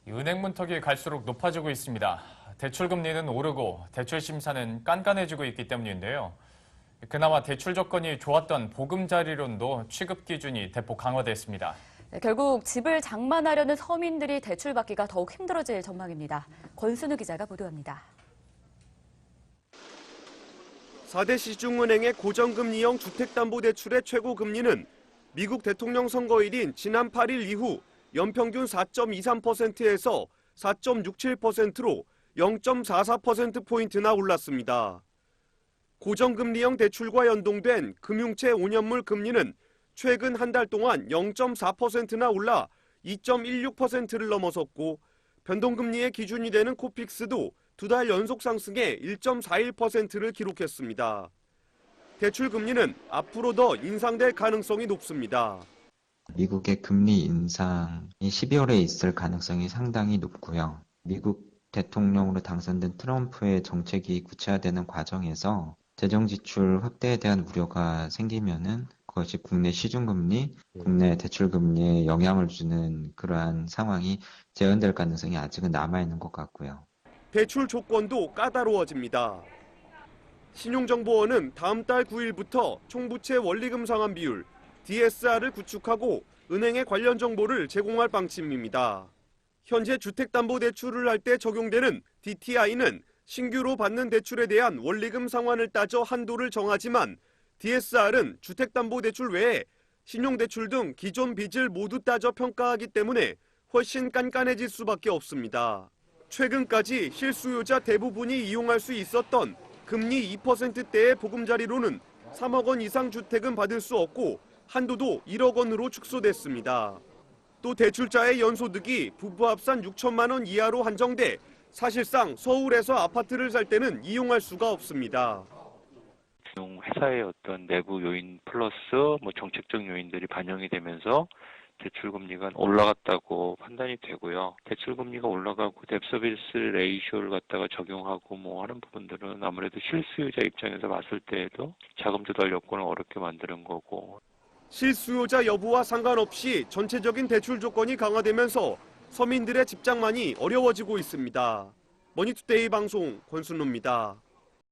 은행 문턱이 갈수록 높아지고 있습니다. 대출 금리는 오르고 대출 심사는 깐깐해지고 있기 때문인데요. 그나마 대출 조건이 좋았던 보금자리론도 취급 기준이 대폭 강화됐습니다. 결국 집을 장만하려는 서민들이 대출받기가 더욱 힘들어질 전망입니다. 권순우 기자가 보도합니다. 4대 시중은행의 고정금리형 주택담보대출의 최고금리는 미국 대통령 선거일인 지난 8일 이후 연평균 4.23%에서 4.67%로 0.44%포인트나 올랐습니다. 고정금리형 대출과 연동된 금융채 5년물 금리는 최근 한 달 동안 0.4%나 올라 2.16%를 넘어섰고 변동금리의 기준이 되는 코픽스도 2달 연속 상승해 1.41%를 기록했습니다. 대출 금리는 앞으로 더 인상될 가능성이 높습니다. 미국의 금리 인상이 12월에 있을 가능성이 상당히 높고요. 미국 대통령으로 당선된 트럼프의 정책이 구체화되는 과정에서 재정지출 확대에 대한 우려가 생기면은 그것이 국내 시중금리, 국내 대출금리에 영향을 주는 그러한 상황이 재현될 가능성이 아직은 남아있는 것 같고요. 대출 조건도 까다로워집니다. 신용정보원은 다음 달 9일부터 총부채 원리금 상환 비율, DSR을 구축하고 은행에 관련 정보를 제공할 방침입니다. 현재 주택담보대출을 할 때 적용되는 DTI는 신규로 받는 대출에 대한 원리금 상환을 따져 한도를 정하지만 DSR은 주택담보대출 외에 신용대출 등 기존 빚을 모두 따져 평가하기 때문에 훨씬 깐깐해질 수밖에 없습니다. 최근까지 실수요자 대부분이 이용할 수 있었던 금리 2%대의 보금자리로는 3억 원 이상 주택은 받을 수 없고 한도도 1억 원으로 축소됐습니다. 또 대출자의 연소득이 부부 합산 6천만 원 이하로 한정돼 사실상 서울에서 아파트를 살 때는 이용할 수가 없습니다. 회사의 어떤 내부 요인 플러스 정책적 요인들이 반영이 되면서 대출금리가 올라갔다고 판단이 되고요. 대출금리가 올라가고 뎁서비스 레이쇼를 갖다가 적용하고 하는 부분들은 아무래도 실수요자 입장에서 봤을 때에도 자금 조달 여건을 어렵게 만드는 거고. 실수요자 여부와 상관없이 전체적인 대출 조건이 강화되면서 서민들의 집장만이 어려워지고 있습니다. 머니투데이 방송 권순우입니다.